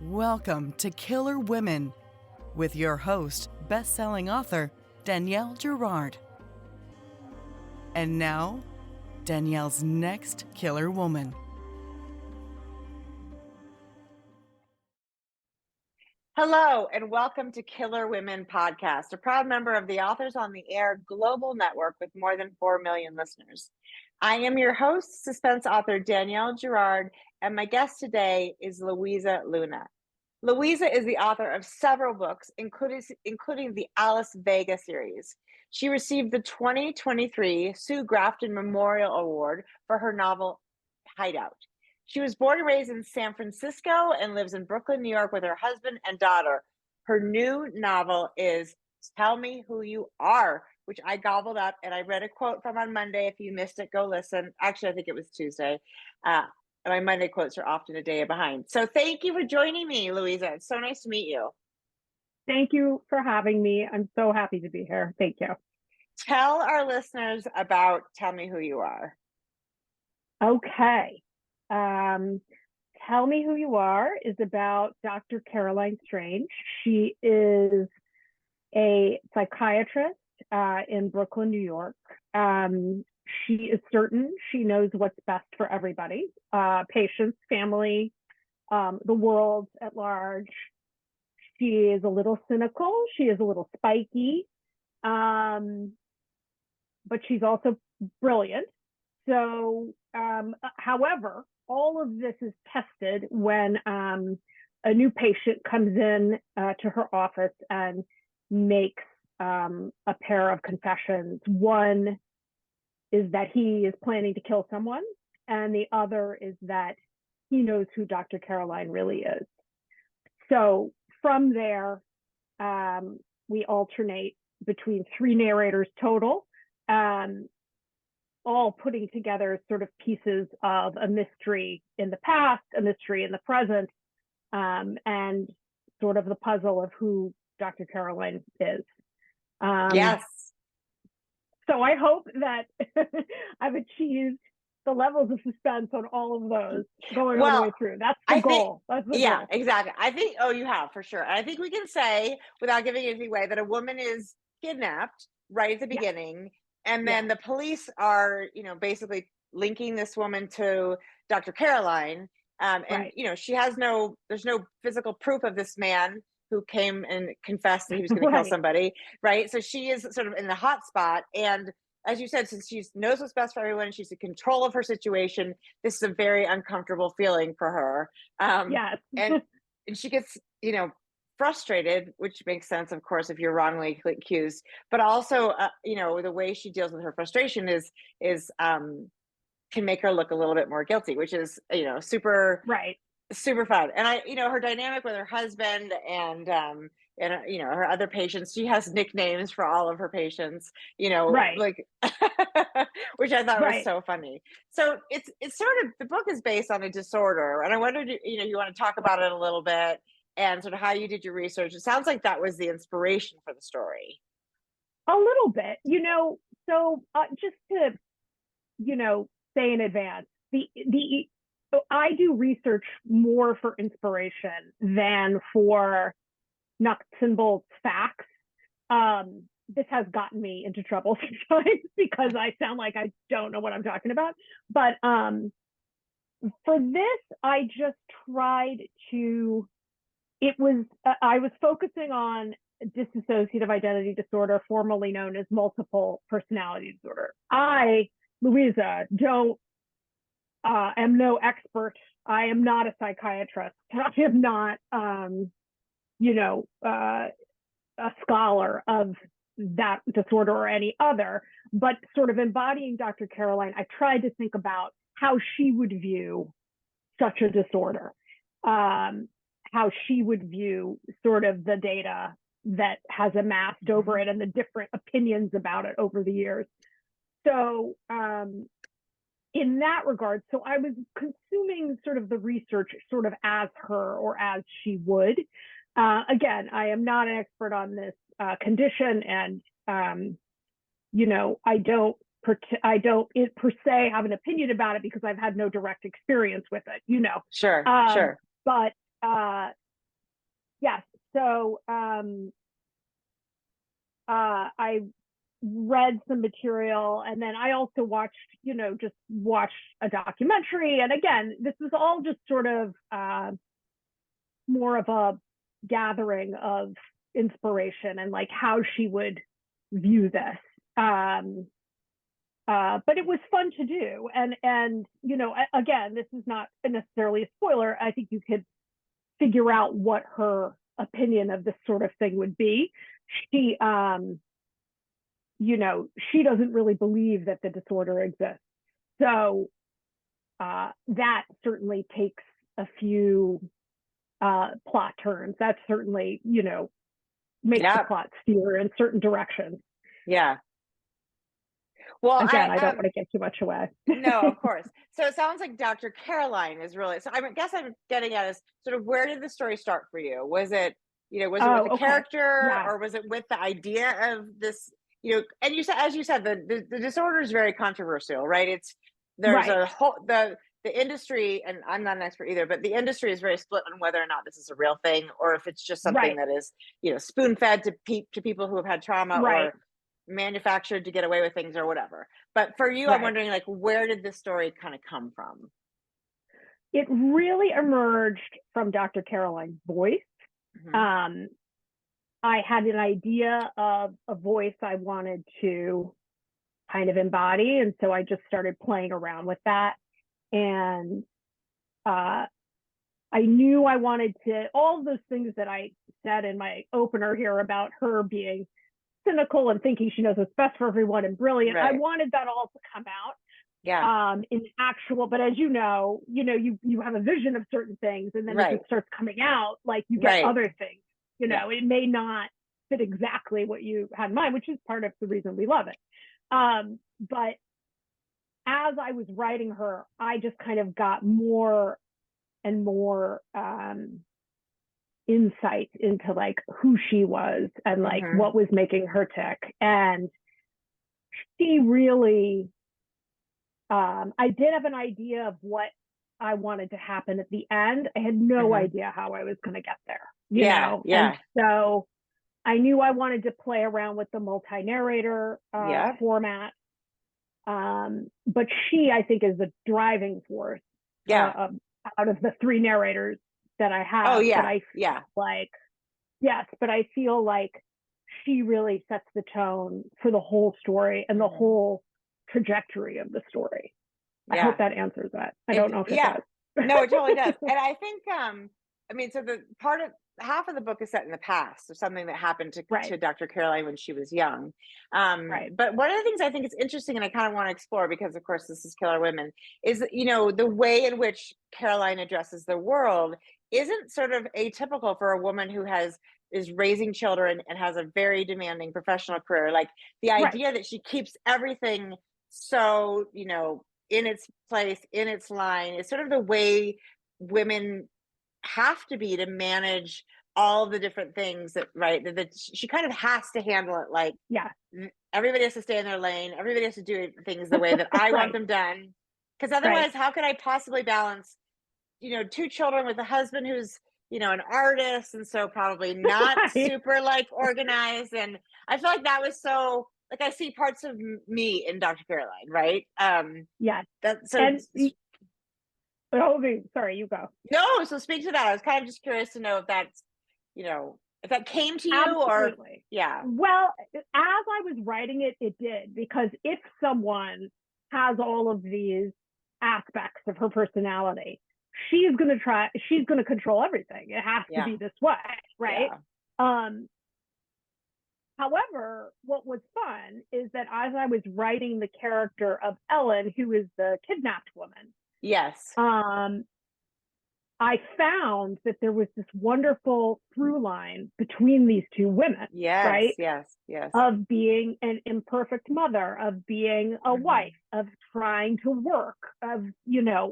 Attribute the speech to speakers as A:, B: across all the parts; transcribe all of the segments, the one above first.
A: Welcome to Killer Women with your host, best-selling author Danielle Girard. And now, Danielle's next killer woman.
B: Hello, and welcome to Killer Women Podcast, a proud member of the Authors on the Air global network with more than 4 million listeners. I am your host, suspense author Danielle Girard, and my guest today is Louisa Luna. Louisa is the author of several books, including the Alice Vega series. She received the 2023 Sue Grafton Memorial Award for her novel Hideout. She was born and raised in San Francisco and lives in Brooklyn, New York with her husband and daughter. Her new novel is Tell Me Who You Are, which I gobbled up, and I read a quote from on Monday. If you missed it, go listen. Actually, I think it was Tuesday. My Monday quotes are often a day behind. So thank you for joining me, Louisa. It's so nice to meet you.
C: Thank you for having me. I'm so happy to be here. Thank you.
B: Tell our listeners about Tell Me Who You Are.
C: Okay. Tell Me Who You Are is about Dr. Caroline Strange. She is a psychiatrist in Brooklyn, New York. She is certain she knows what's best for everybody, patients, family, the world at large. She is a little cynical. She is a little spiky, but she's also brilliant. So, however, all of this is tested when a new patient comes in to her office and makes a pair of confessions. One is that he is planning to kill someone, and the other is that he knows who Dr. Caroline really is. So from there, we alternate between 3 narrators total, all putting together sort of pieces of a mystery in the past, a mystery in the present, and sort of the puzzle of who Dr. Caroline is.
B: Yes.
C: So I hope that I've achieved the levels of suspense on all of those going all the way through. That's the goal. That's the goal.
B: Exactly. I think, you have for sure. And I think we can say, without giving anything away, that a woman is kidnapped right at the beginning. And then the police are, basically linking this woman to Dr. Caroline. And, she has there's no physical proof of this man who came and confessed that he was going to kill somebody, right? So she is sort of in the hot spot. And as you said, since she knows what's best for everyone, she's in control of her situation. This is a very uncomfortable feeling for her.
C: Yes.
B: and she gets, frustrated, which makes sense, of course, if you're wrongly accused. But also, the way she deals with her frustration is can make her look a little bit more guilty, which is, super fun. And her dynamic with her husband and her other patients, she has nicknames for all of her patients, like which I thought was so funny. So it's sort of, the book is based on a disorder, and I wondered, you want to talk about it a little bit and sort of how you did your research. It sounds like that was the inspiration for the story.
C: A little bit, so just to say in advance, I do research more for inspiration than for nuts and bolts facts. This has gotten me into trouble sometimes because I sound like I don't know what I'm talking about. But for this, I just tried to, I was focusing on dissociative identity disorder, formerly known as multiple personality disorder. I, Louisa, am no expert. I am not a psychiatrist. I am not, a scholar of that disorder or any other, but sort of embodying Dr. Caroline, I tried to think about how she would view such a disorder, how she would view sort of the data that has amassed over it and the different opinions about it over the years. So, in that regard, so I was consuming sort of the research sort of as her or as she would. Again, I am not an expert on this condition, and I don't per se have an opinion about it because I've had no direct experience with it.
B: Sure.
C: But Yes. So I read some material, and then I also watched, just watched a documentary. And again, this is all just sort of more of a gathering of inspiration and like how she would view this. But it was fun to do. And again, this is not necessarily a spoiler. I think you could figure out what her opinion of this sort of thing would be. She, she doesn't really believe that the disorder exists. So that certainly takes a few plot turns. That certainly, makes the plot steer in certain directions.
B: Yeah. Well,
C: again, I don't want to get too much away.
B: No, of course. So it sounds like Dr. Caroline is really, so I guess I'm getting at is sort of, where did the story start for you? Was it, with the character, or was it with the idea of this, and you said, as you said, the disorder is very controversial, right? There's a whole, the industry, and I'm not an expert either, but the industry is very split on whether or not this is a real thing, or if it's just something that is, spoon fed to people who have had trauma, or manufactured to get away with things, or whatever. But for you, I'm wondering, like, where did this story kind of come from?
C: It really emerged from Dr. Caroline's voice.
B: Mm-hmm.
C: I had an idea of a voice I wanted to kind of embody, and so I just started playing around with that. And I knew I wanted to, all of those things that I said in my opener here about her being cynical and thinking she knows what's best for everyone and brilliant. I wanted that all to come out.
B: Yeah.
C: In actual, but as you have a vision of certain things, and then as it starts coming out, like, you get other things. It may not fit exactly what you had in mind, which is part of the reason we love it. But as I was writing her, I just kind of got more and more insight into like who she was and like what was making her tick. And she really, I did have an idea of what I wanted to happen at the end. I had no idea how I was going to get there, you know? And so I knew I wanted to play around with the multi-narrator format. But she, I think, is the driving force out of the three narrators that I have. But I feel like she really sets the tone for the whole story and the whole trajectory of the story. I hope that answers that. I don't know if it does.
B: No, it totally does. And I think, so the half of the book is set in the past of something that happened to Dr. Caroline when she was young. But one of the things I think is interesting, and I kind of want to explore, because of course this is Killer Women, is, the way in which Caroline addresses the world isn't sort of atypical for a woman who is raising children and has a very demanding professional career. Like, the idea that she keeps everything so, in its place, in its line, is sort of the way women have to be to manage all the different things that she kind of has to handle it. Like, everybody has to stay in their lane. Everybody has to do things the way that I want them done. Because otherwise, how could I possibly balance, 2 children with a husband who's, an artist, and so probably not super like organized. And I feel like that was so, like, I see parts of me in Dr. Caroline, right? That's so.
C: Sorry, you go.
B: No, so speak to that. I was kind of just curious to know if that's, if that came to you.
C: Absolutely.
B: Or
C: Well, as I was writing it, it did, because if someone has all of these aspects of her personality, she's going to control everything. It has to be this way, right? However, what was fun is that as I was writing the character of Ellen, who is the kidnapped woman, I found that there was this wonderful through line between these two women, of being an imperfect mother, of being a wife, of trying to work, of,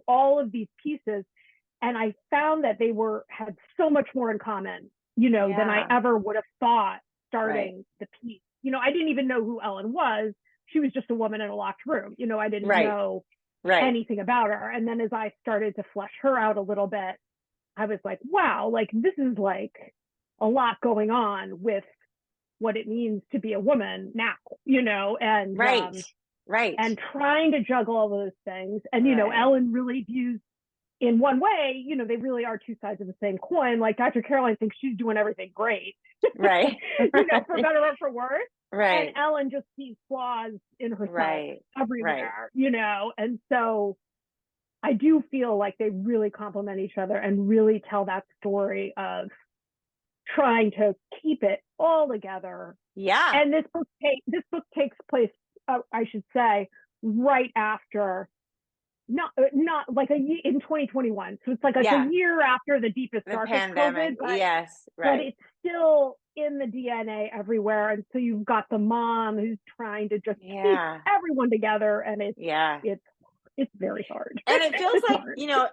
C: all of these pieces. And I found that they had so much more in common, than I ever would have thought starting the piece. I didn't even know who Ellen was. She was just a woman in a locked room. I didn't know anything about her. And then as I started to flesh her out a little bit, I was like, wow, like, this is like a lot going on with what it means to be a woman now, and
B: right.
C: And trying to juggle all those things. And, Ellen really views, in one way, they really are two sides of the same coin. Like Dr. Caroline thinks she's doing everything great,
B: right.
C: for better or for worse.
B: Right.
C: And Ellen just sees flaws in herself everywhere, And so I do feel like they really complement each other and really tell that story of trying to keep it all together.
B: Yeah.
C: And this book takes place, I should say, right after, not like in 2021. So it's like a year after the deepest, darkest
B: pandemic.
C: COVID,
B: Yes,
C: right. But it's still in the DNA everywhere. And so you've got the mom who's trying to just keep everyone together. And it's very hard.
B: And it feels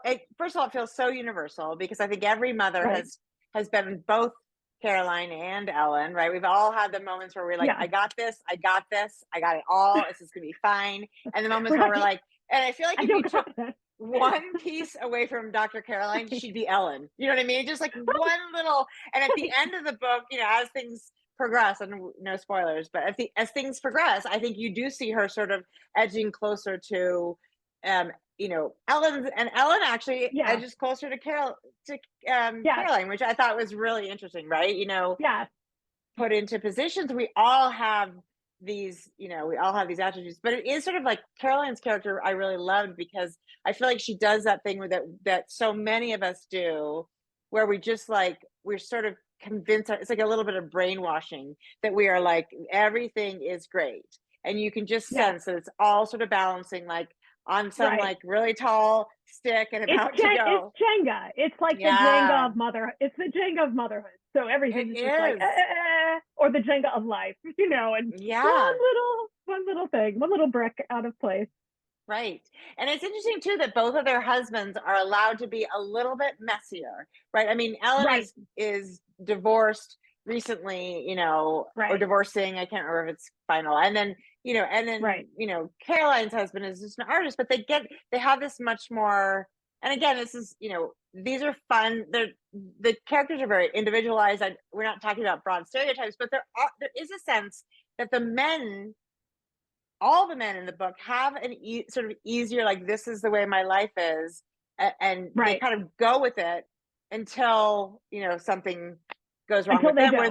B: like, first of all, it feels so universal, because I think every mother has been both Caroline and Ellen, right? We've all had the moments where we're like, I got this, I got it all, this is gonna be fine. And the moments where we're like, and I feel like if you took one piece away from Dr. Caroline, she'd be Ellen. You know what I mean? Just like one little, and at the end of the book, as things progress, and no spoilers, but as things progress, I think you do see her sort of edging closer to Ellen actually edges closer to Caroline, which I thought was really interesting, right? Put into positions, we all have these attributes, but it is sort of like Caroline's character I really loved, because I feel like she does that thing that so many of us do, where we're sort of convinced, it's like a little bit of brainwashing, that we are like, everything is great, and you can just sense that it's all sort of balancing, like on some like really tall stick and about to go.
C: It's Jenga. It's like the Jenga of motherhood. It's the Jenga of motherhood. So everything is just like, or the Jenga of life, and one little thing, one little brick out of place.
B: Right. And it's interesting too that both of their husbands are allowed to be a little bit messier, right? I mean, Ellen is divorced recently, or divorcing. I can't remember if it's final. And then, Caroline's husband is just an artist, but they have this much more, and again, this is, these are fun. The characters are very individualized. We're not talking about broad stereotypes, but there is a sense that all the men in the book have an sort of easier, like, this is the way my life is. And they kind of go with it until, something goes wrong with them. Where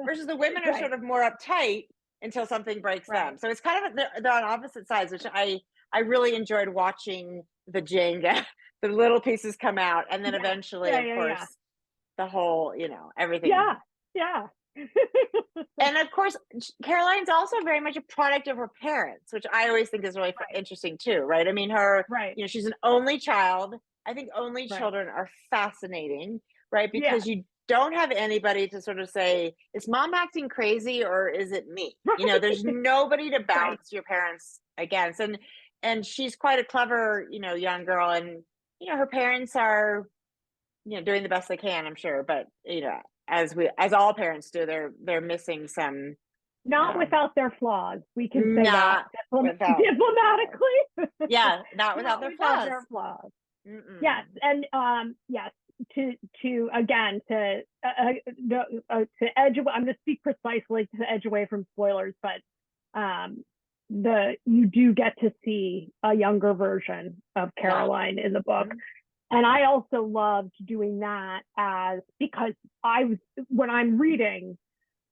B: versus the women are sort of more uptight until something breaks them. So it's kind of, they're on opposite sides, which I really enjoyed watching the Jenga, the little pieces come out. And then eventually, of course, the whole, everything. And of course, Caroline's also very much a product of her parents, which I always think is really interesting too, right? I mean, she's an only child. I think only children are fascinating, right? Because you don't have anybody to sort of say, is mom acting crazy or is it me? There's nobody to bounce your parents against. And she's quite a clever, young girl. And, her parents are, doing the best they can, I'm sure. But, as all parents do, they're missing some.
C: Not without their flaws. We can say that diplomatically.
B: Not without their flaws.
C: Yes. And to edge away, I'm going to speak precisely to edge away from spoilers, but you do get to see a younger version of Caroline in the book. And I also loved doing that because when I'm reading,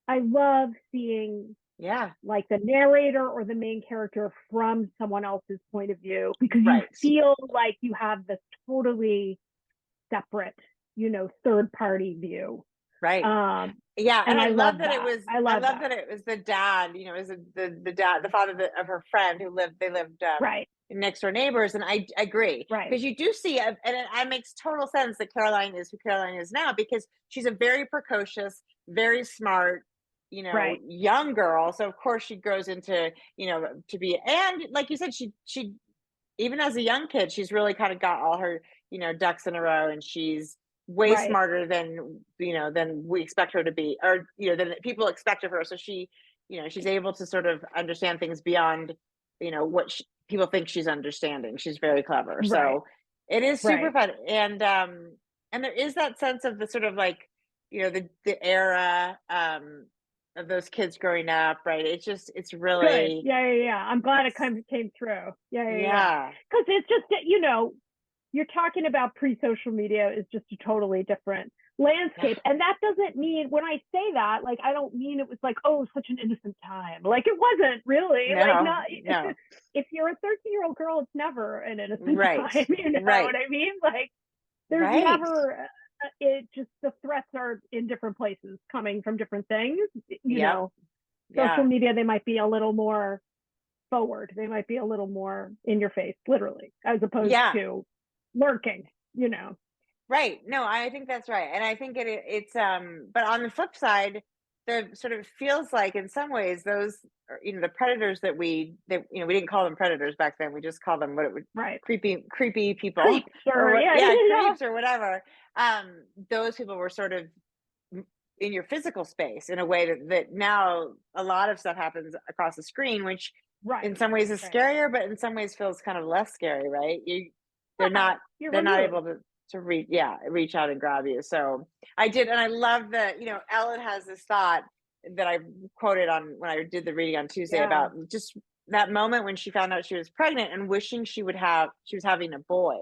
C: I love seeing like the narrator or the main character from someone else's point of view, because you feel like you have this totally separate, third party view.
B: Right. And I love that. I love that it was the dad, is the dad, the father of her friend who lived next door neighbors. And I agree, because you do see, and it makes total sense that Caroline is who Caroline is now, because she's a very precocious, very smart, young girl. So of course she grows into, to be, and like you said, she even as a young kid, she's really kind of got all her, ducks in a row, and she's way smarter than we expect her to be, or than people expect of her. So she, she's able to sort of understand things beyond, what people think she's understanding. She's very clever. So it is super fun, and there is that sense of the sort of like the era of those kids growing up, right? It's
C: Good.
B: really,
C: Yeah. I'm glad it came through. Yeah.
B: yeah,
C: Because it's just, you're talking about pre-social media is just a totally different landscape. And that doesn't mean, when I say that, like, I don't mean it was like, oh, such an innocent time. Like, it wasn't really. Like,
B: no,
C: not
B: no,
C: if you're a 13-year-old girl, it's never an innocent
B: right,
C: time. You know
B: right,
C: what I mean? Like, there's
B: right,
C: never it just, the threats are in different places coming from different things.
B: yep,
C: Social
B: yeah,
C: media, they might be a little more forward. They might be a little more in your face, literally, as opposed
B: yeah.
C: to lurking.
B: Right. No, I think that's right. And I think it's but on the flip side, the sort of feels like in some ways those the predators we didn't call them predators back then. We just called them what it would
C: Right.
B: creepy people
C: Creeps
B: or
C: or
B: what,
C: yeah,
B: yeah,
C: yeah.
B: creeps or whatever. Those people were sort of in your physical space in a way that now a lot of stuff happens across the screen, which in
C: Right.
B: some ways is
C: Right.
B: scarier, but in some ways feels kind of less scary, right? They're not
C: You're
B: they're not
C: removed.
B: able to reach out and grab you. So I did, and I love that, Ellen has this thought that I quoted on when I did the reading on Tuesday
C: Yeah.
B: about just that moment when she found out she was pregnant and wishing she was having a boy,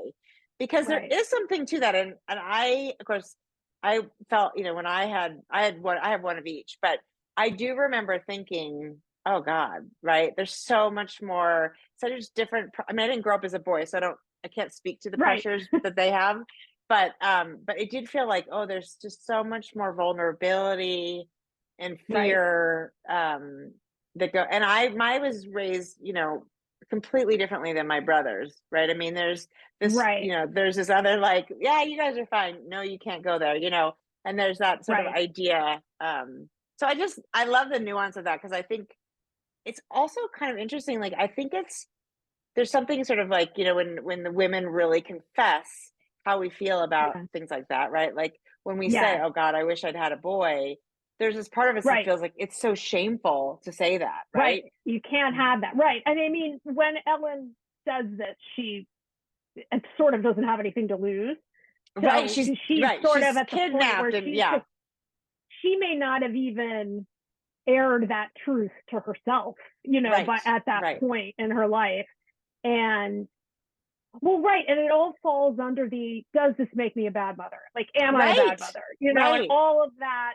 B: because there
C: Right.
B: is something to that. And I, of course, I felt, when I have one of each, but I do remember thinking, oh God, right? There's so much more, so there's different. I mean, I didn't grow up as a boy, so I can't speak to the
C: Right.
B: pressures that they have, but it did feel like, oh, there's just so much more vulnerability and
C: Right.
B: fear that go. And I was raised, completely differently than my brothers, right? I mean,
C: Right.
B: there's this other, like, yeah, you guys are fine. No, you can't go there, and there's that sort of
C: Right.
B: idea. So I love the nuance of that, because I think it's also kind of interesting. Like, I think there's something sort of like, when the women really confess how we feel about
C: Yeah.
B: things like that, right? Like when we say,
C: Yes.
B: oh God, I wish I'd had a boy, there's this part of us that
C: Right.
B: feels like it's so shameful to say that,
C: Right.
B: right?
C: You can't have that. Right. And I mean, when Ellen says that she sort of doesn't have anything to lose.
B: Right.
C: So she's sort of
B: She's
C: at the point
B: kidnapped,
C: where
B: and yeah,
C: she may not have even aired that truth to herself,
B: right,
C: but at that
B: right,
C: point in her life. And well, right. And it all falls under does this make me a bad mother? Like, am I a bad
B: right,
C: mother? And
B: right,
C: all of that.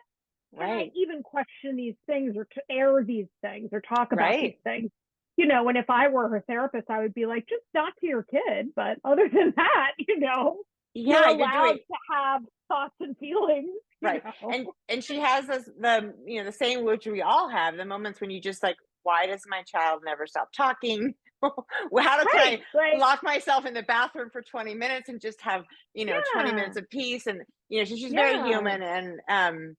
C: Can I
B: right,
C: even question these things or to air these things or talk about these
B: right.
C: things? And if I were her therapist, I would be like, just not to your kid. But other than that, you're
B: Yeah, you're
C: allowed
B: doing
C: to have thoughts and feelings,
B: right. And she has the same, which we all have, the moments when you just like, why does my child never stop talking? Can I
C: Right. Like,
B: lock myself in the bathroom for 20 minutes and just have, 20
C: yeah.
B: minutes of peace? And she's very
C: Yeah.
B: human, and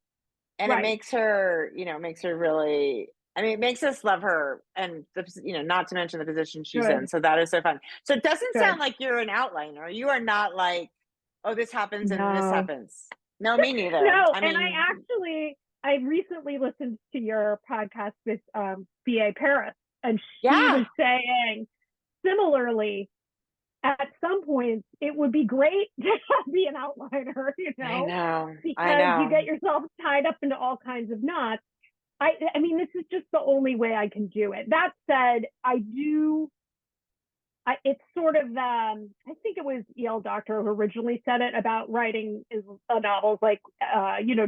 B: it
C: Right.
B: makes her really, I mean, it makes us love her, and not to mention the position she's in.
C: Good.
B: So that is so fun. So it doesn't
C: Good.
B: sound like you're an outliner. You are not like, oh, this happens and this
C: No.
B: happens. No, me neither.
C: No.
B: I
C: And
B: mean,
C: I recently listened to your podcast with B.A. Paris, and she
B: yeah,
C: was saying similarly, at some points it would be great to be an outliner,
B: I know. I
C: because you get
B: know.
C: yourself tied up into all kinds of knots. I mean, this is just the only way I can do it. That said, it's sort of I think it was E.L. Doctor who originally said it about writing a novel like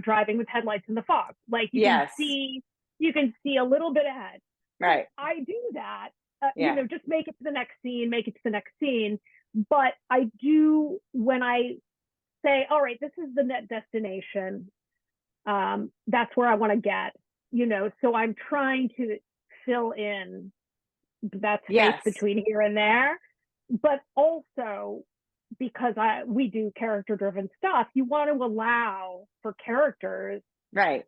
C: driving with headlights in the fog. Like,
B: Yes.
C: you can see a little bit ahead.
B: Right.
C: I do that.
B: Yeah.
C: Just make it to the next scene. But I do, when I say, all right, this is the net destination, that's where I want to get, so I'm trying to fill in that space
B: Yes.
C: between here and there. But also, because we do character driven stuff, you want to allow for characters
B: Right.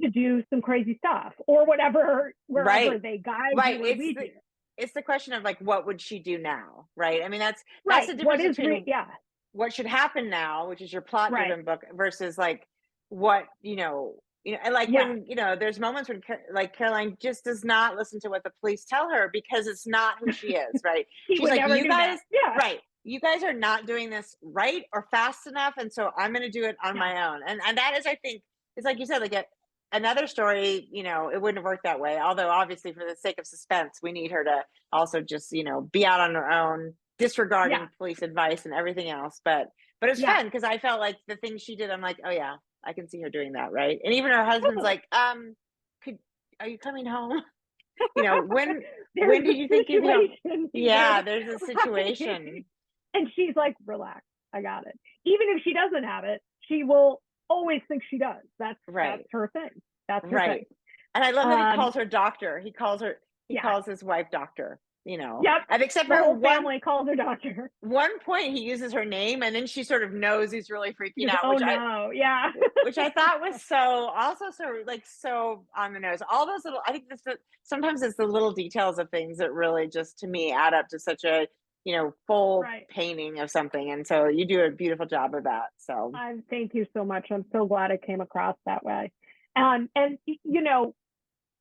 C: to do some crazy stuff or whatever, wherever they guide
B: Right.
C: you and lead you.
B: It's the question of like, what would she do now? Right. I mean, that's
C: Right.
B: the difference between
C: yeah.
B: what should happen now, which is your plot driven
C: Right.
B: book, versus like what, and like
C: Yeah.
B: when, there's moments when like Caroline just does not listen to what the police tell her because it's not who she is. Right.
C: She
B: She's
C: would
B: like,
C: never
B: you
C: do
B: guys,
C: that. Yeah.
B: right. you guys are not doing this right or fast enough, and so I'm going to do it on my own. And that is, I think, it's like you said, like another story. It wouldn't have worked that way. Although obviously, for the sake of suspense, we need her to also just be out on her own, disregarding police advice and everything else. But it's fun because I felt like the things she did, I'm like, oh yeah, I can see her doing that, right? And even her husband's like, are you coming home? When did you think you'd be home? Yeah, there's a situation.
C: And she's like, relax, I got it. Even if she doesn't have it, she will always think she does. That's her thing. That's her thing.
B: And I love that he calls her doctor. He calls his wife doctor.
C: Yep.
B: And except
C: the
B: for
C: whole family calls her doctor.
B: One point he uses her name, and then she sort of knows he's really freaking out.
C: Which
B: I thought was so on the nose. All those little, I think sometimes it's the little details of things that really just, to me, add up to such a full painting of something. And so you do a beautiful job of that. So
C: thank you so much. I'm so glad it came across that way. And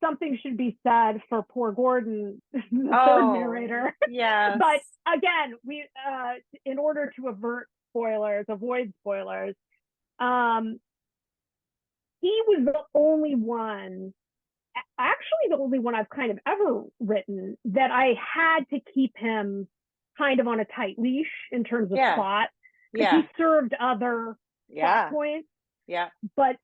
C: something should be said for poor Gordon, the third narrator.
B: Yeah.
C: But again, we in order to avoid spoilers, he was the only one I've kind of ever written that I had to keep him kind of on a tight leash in terms of plot. He served other plot points.
B: Yeah.
C: But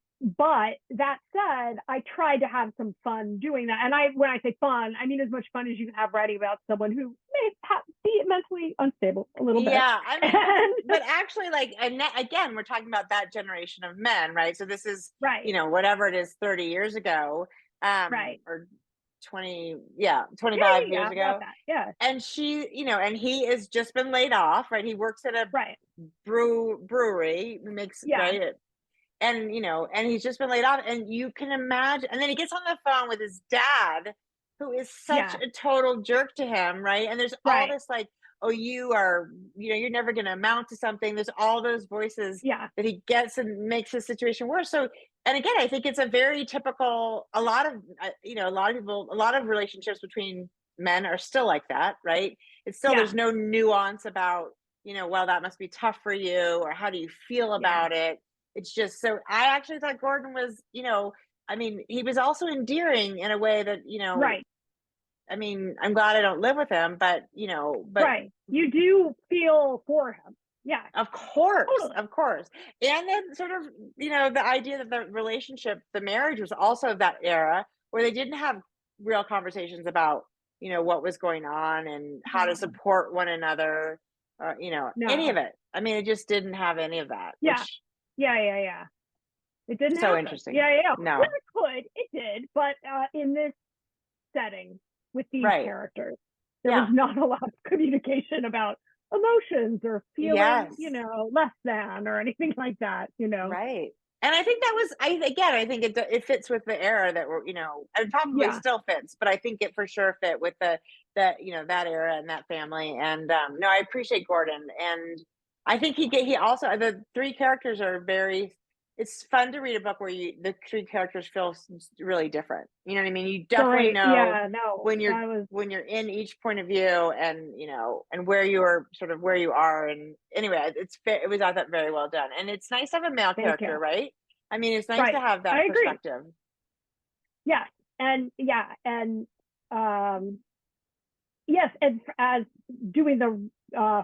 C: that said, I tried to have some fun doing that. And when I say fun, I mean as much fun as you can have writing about someone who may be mentally unstable a little bit.
B: Yeah, I mean, but actually, again, we're talking about that generation of men, right? So this is, whatever it is, 30 years ago, or 25 years ago.
C: Yeah.
B: And she, and he has just been laid off, right? He works at a brewery, makes, right? And, and he's just been laid off, and you can imagine, and then he gets on the phone with his dad, who is such a total jerk to him, right? And there's all this like, oh, you are, you're never going to amount to something. There's all those voices that he gets and makes the situation worse. So, and again, I think it's a very typical, a lot of relationships between men are still like that, right? It's still, there's no nuance about, well, that must be tough for you, or how do you feel about it? It's just, so I actually thought Gordon was, I mean, he was also endearing in a way that, I mean, I'm glad I don't live with him, but,
C: you do feel for him. Yeah.
B: Of course. And then sort of, the idea that the marriage was also of that era where they didn't have real conversations about, what was going on and how to support one another, any of it. I mean, it just didn't have any of that.
C: Yeah. It didn't happen.
B: Interesting.
C: Yeah.
B: No.
C: Well, it did, but in this setting with these characters, there was not a lot of communication about emotions or feeling, less than or anything like that,
B: Right. And I think that was, I think it fits with the era that we're, and probably still fits, but I think it for sure fit with that era and that family. And no, I appreciate Gordon, and I think he also, the three characters are it's fun to read a book where the three characters feel really different. You know what I mean? You definitely know when you're in each point of view, and and where you are. And anyway, it was, I thought, very well done. And it's nice to have a male character, right? I mean, it's nice to have that perspective.
C: Yes. And yes, and as doing the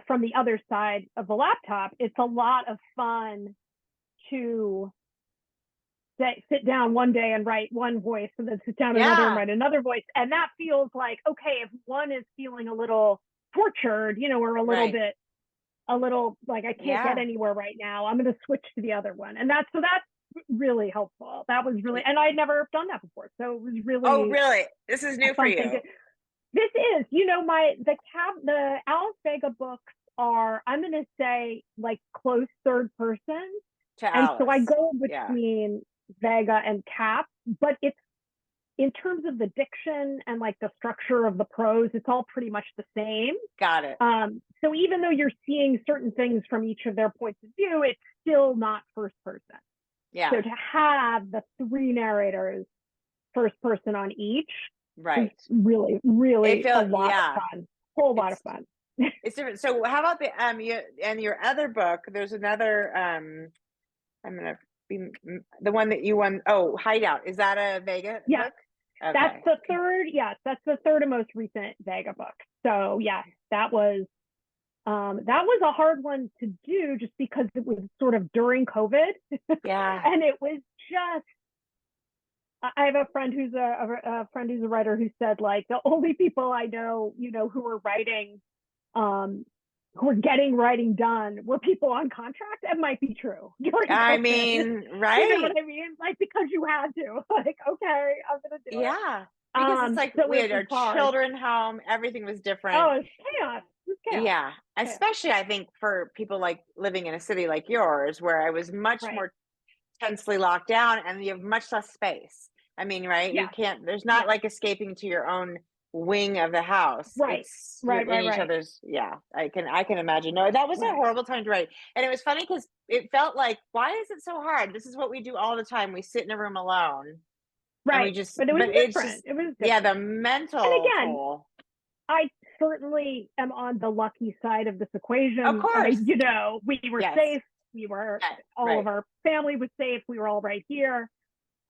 C: from the other side of the laptop, it's a lot of fun to sit down one day and write one voice, and then sit down another and write another voice. And that feels like, okay, if one is feeling a little tortured, or a little like, I can't get anywhere right now, I'm going to switch to the other one. And that's really helpful. That was really, and I'd never done that before. So it was really.
B: Oh, really? This is new for you.
C: This is, the Alice Vega books are, I'm going to say, like, close third person. And so I go between Vega and Cap, but it's, in terms of the diction and like the structure of the prose, it's all pretty much the same.
B: Got it.
C: So even though you're seeing certain things from each of their points of view, it's still not first person.
B: Yeah.
C: So to have the three narrators first person on each,
B: right,
C: is really, really a lot of fun. Whole lot of fun.
B: It's different. So how about the you and your other book? There's another I'm gonna be the one that you won. Oh, Hideout. Is that a Vega
C: Yeah.
B: book? Okay.
C: That's the third. Yes, that's the third and most recent Vega book. So yeah, that was a hard one to do just because it was sort of during COVID.
B: Yeah.
C: And it was just, I have a friend who's a friend who's a writer who said, like, the only people I know, who are writing, who are getting writing done were people on contract. That might be true.
B: I mean, right.
C: You know what I mean? Like, because you had to, like, okay, I'm going to do it.
B: Yeah. Because it's like
C: so
B: we had
C: it was
B: our
C: hard.
B: children home. Everything was different.
C: Oh, it's chaos. It's chaos.
B: Yeah.
C: Chaos.
B: Especially I think for people like living in a city like yours, where I was much
C: Right.
B: more tensely locked down and you have much less space. I mean, right?
C: Yeah.
B: You can't, there's not like escaping to your own wing of the house.
C: Right.
B: It's
C: Right.
B: in each other's. Yeah. I can imagine. No, that was a horrible time to write. And it was funny because it felt like, why is it so hard? This is what we do all the time. We sit in a room alone.
C: Right.
B: And we just,
C: but it was different.
B: It's just,
C: it was different.
B: Yeah, the mental
C: and again,
B: toll.
C: I certainly am on the lucky side of this equation.
B: Of course.
C: We were safe. We were, all of our family was safe. We were all right here.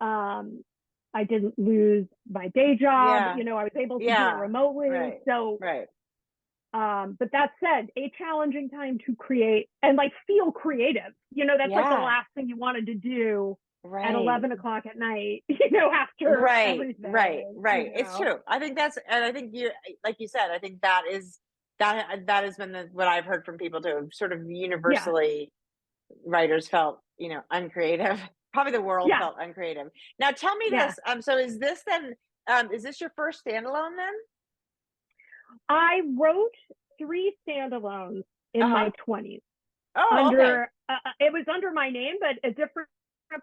C: I didn't lose my day job. I was able to do it remotely.
B: Right.
C: So,
B: right.
C: But that said, a challenging time to create and like feel creative. That's like the last thing you wanted to do at 11 o'clock at night, after everything.
B: Right. It's true. I think and I think you, like you said, I think that has been what I've heard from people too. Sort of universally, writers felt, uncreative. Probably the world felt uncreative. Now tell me this. So is this then, is this your first standalone then?
C: I wrote 3 standalones in my 20s.
B: Oh, okay.
C: It was under my name, but a different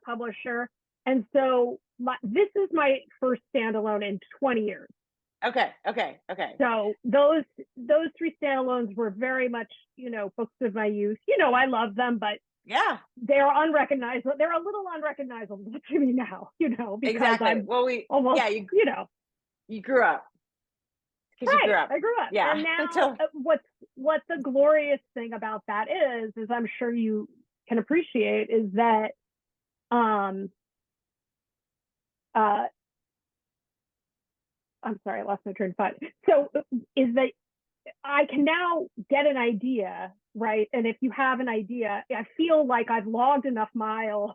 C: publisher. And so this is my first standalone in 20 years. Okay.
B: So
C: those 3 standalones were very much, books of my youth. I love them, but they're unrecognizable. They're a little unrecognizable to me now, because
B: exactly.
C: I'm
B: almost, you grew up.
C: Right. I grew up.
B: Yeah.
C: And now what the glorious thing about that is I'm sure you can appreciate, is that I'm sorry, I lost my train of thought. So is that I can now get an idea, right? And if you have an idea, I feel like I've logged enough miles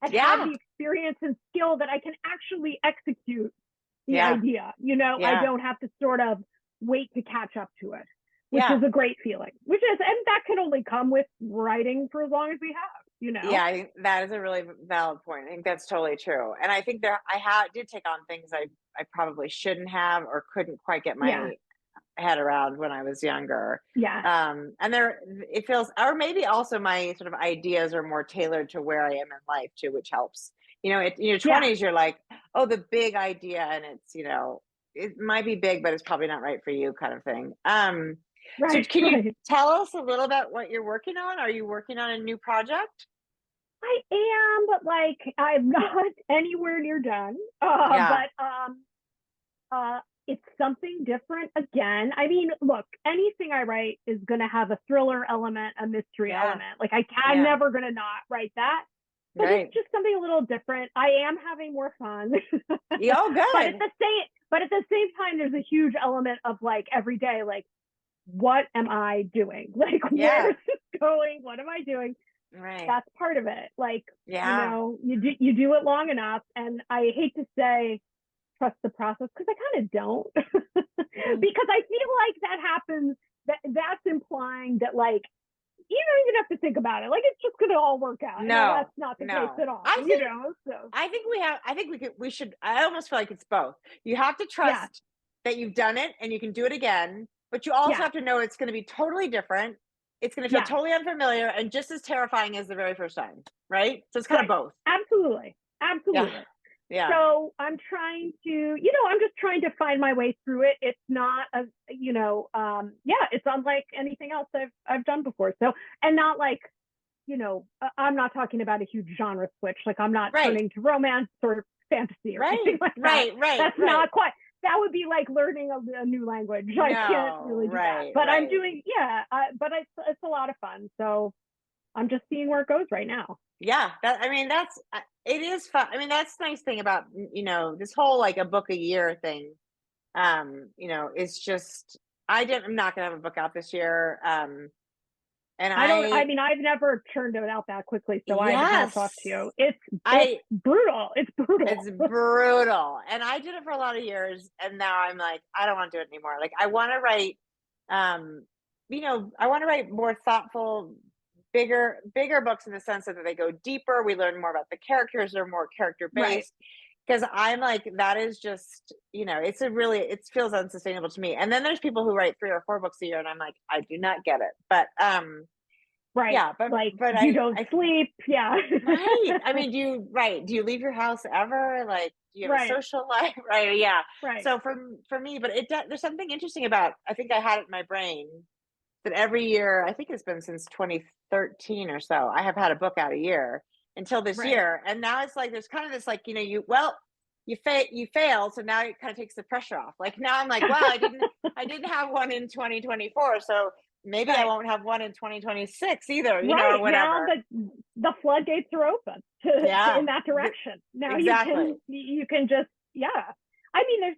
C: and have the experience and skill that I can actually execute the idea. I don't have to sort of wait to catch up to it, which is a great feeling, and that can only come with writing for as long as we have,
B: Yeah, I think that is a really valid point. I think that's totally true. And I think I did take on things I probably shouldn't have or couldn't quite get my head around when I was younger. And it feels, or maybe also my sort of ideas are more tailored to where I am in life too, which helps. In your 20s, you're like, oh, the big idea, and it's, it might be big, but it's probably not right for you, kind of thing. So can you tell us a little bit what you're working on? Are you working on a new project?
C: I am, but like I'm not anywhere near done. But it's something different again. I mean, look, anything I write is going to have a thriller element, a mystery element. Like I'm never going to not write that. But it's just something a little different. I am having more fun.
B: Good.
C: But at the same time, there's a huge element of like every day, like, what am I doing? Like, where is this going? What am I doing?
B: Right.
C: That's part of it. Like, you do it long enough, and I hate to say trust the process, because I kind of don't, because I feel like that happens. That's implying that like you don't even have to think about it. Like it's just going to all work out.
B: No,
C: that's not the case at all.
B: I think we should. I almost feel like it's both. You have to trust that you've done it and you can do it again, but you also have to know it's going to be totally different. It's going to feel totally unfamiliar and just as terrifying as the very first time, right? So it's kind of both.
C: Absolutely.
B: Yeah.
C: So I'm trying to, I'm just trying to find my way through it. It's not it's unlike anything else I've done before. So, and not like, I'm not talking about a huge genre switch. Like I'm not turning to romance or fantasy or anything like that. That's not quite. that would be like learning a new language. I can't really do that. But I'm doing, but it's a lot of fun. So I'm just seeing where it goes right now.
B: Yeah, it is fun. I mean, that's the nice thing about, this whole like a book a year thing. It's just, I'm not gonna have a book out this year. And
C: I've never turned it out that quickly. So I have talked to you. It's brutal. It's brutal.
B: It's brutal. And I did it for a lot of years. And now I'm like, I don't want to do it anymore. Like I want to write, I want to write more thoughtful, bigger books in the sense that they go deeper. We learn more about the characters. They're more character based. Because I'm like, that is just, it feels unsustainable to me. And then there's people who write 3 or 4 books a year, and I'm like, I do not get it. But
C: yeah, but you don't sleep. Yeah.
B: Right. I mean, do you leave your house ever? Like, do you have a social life? Right. Yeah.
C: Right.
B: So for me, but there's something interesting about, I think I had it in my brain that every year, I think it's been since 2013 or so, I have had a book out a year until this year. And now it's like, there's kind of this, like, you failed. So now it kind of takes the pressure off. Like now I'm like, wow, I didn't have one in 2024. So maybe I won't have one in 2026 either, or whatever.
C: Now the floodgates are open in that direction. Now you can just, I mean, there's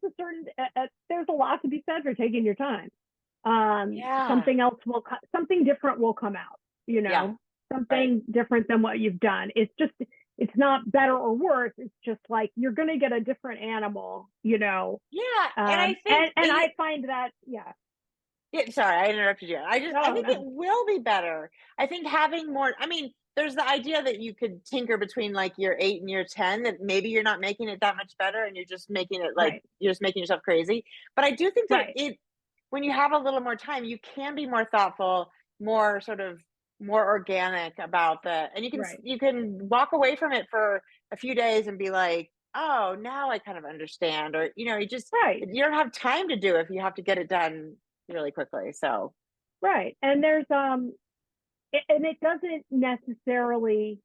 C: there's a lot to be said for taking your time. Something different will come out, something different than what you've done. It's not better or worse. It's just like, you're going to get a different animal,
B: Yeah. And I think,
C: I find that,
B: sorry, I interrupted you. I think it will be better. I think having more, I mean, there's the idea that you could tinker between like year 8 and year 10, that maybe you're not making it that much better and you're just making it like, you're just making yourself crazy. But I do think that when you have a little more time, you can be more thoughtful, more organic about and you can walk away from it for a few days and be like, oh, now I kind of understand. Or, you you don't have time to do it if you have to get it done really quickly. So,
C: and there's, and it doesn't necessarily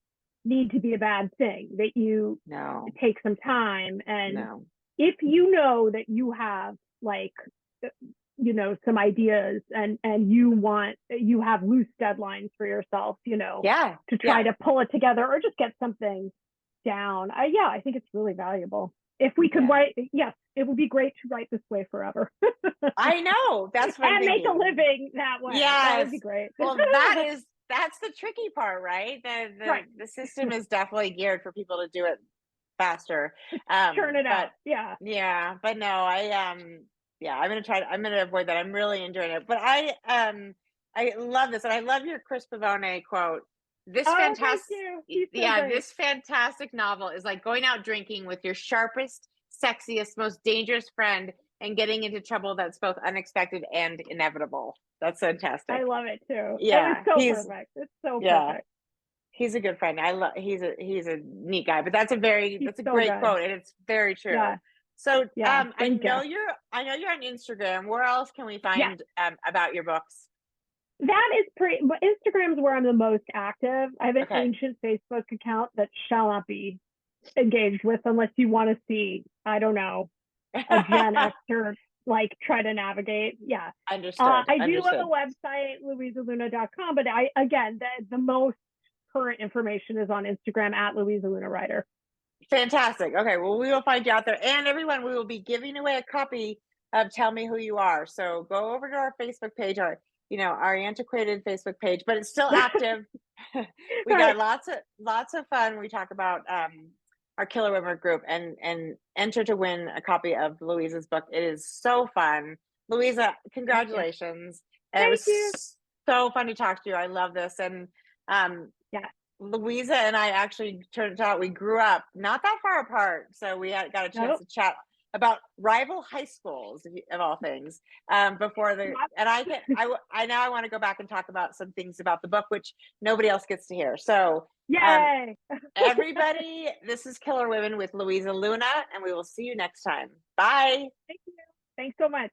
C: need to be a bad thing that you take some time. And if you know that you have like, some ideas and you have loose deadlines for yourself, to try to pull it together or just get something down. I think it's really valuable. If we could write, it would be great to write this way forever.
B: I know, that's what
C: and make a living that way. That would be great.
B: Well, that's the tricky part, right? The system is definitely geared for people to do it faster.
C: Churn it out.
B: Yeah, but no, I'm going to avoid that. I'm really enjoying it. But I love this. And I love your Chris Pavone quote. This fantastic novel is like going out drinking with your sharpest, sexiest, most dangerous friend and getting into trouble that's both unexpected and inevitable. That's fantastic.
C: I love it too.
B: Yeah.
C: It's so perfect. It's so perfect.
B: He's a good friend. He's a neat guy, but that's a great quote. And it's very true. Yeah. So I know you're on Instagram. Where else can we find about your books?
C: That is Instagram is where I'm the most active. I have an ancient Facebook account that shall not be engaged with unless you want to see, I don't know, a Gen Xer like try to navigate. Yeah.
B: Understood.
C: I do have a website, louisaluna.com, but the most current information is on Instagram at Louisa Luna Writer.
B: Fantastic. Okay, well, we will find you out there. And everyone, we will be giving away a copy of Tell Me Who You Are. So go over to our Facebook page, our antiquated Facebook page, but it's still active. We got lots of fun. We talk about our Killer Women group and enter to win a copy of Louisa's book. It is so fun. Louisa, congratulations.
C: Thank you.
B: So fun to talk to you. I love this. And Louisa and I actually, turned out we grew up not that far apart, so we got a chance to chat about rival high schools of all things before and I now want to go back and talk about some things about the book which nobody else gets to hear. So
C: yay!
B: Everybody, this is Killer Women with Louisa Luna, and we will see you next time. Bye.
C: Thank you. Thanks so much.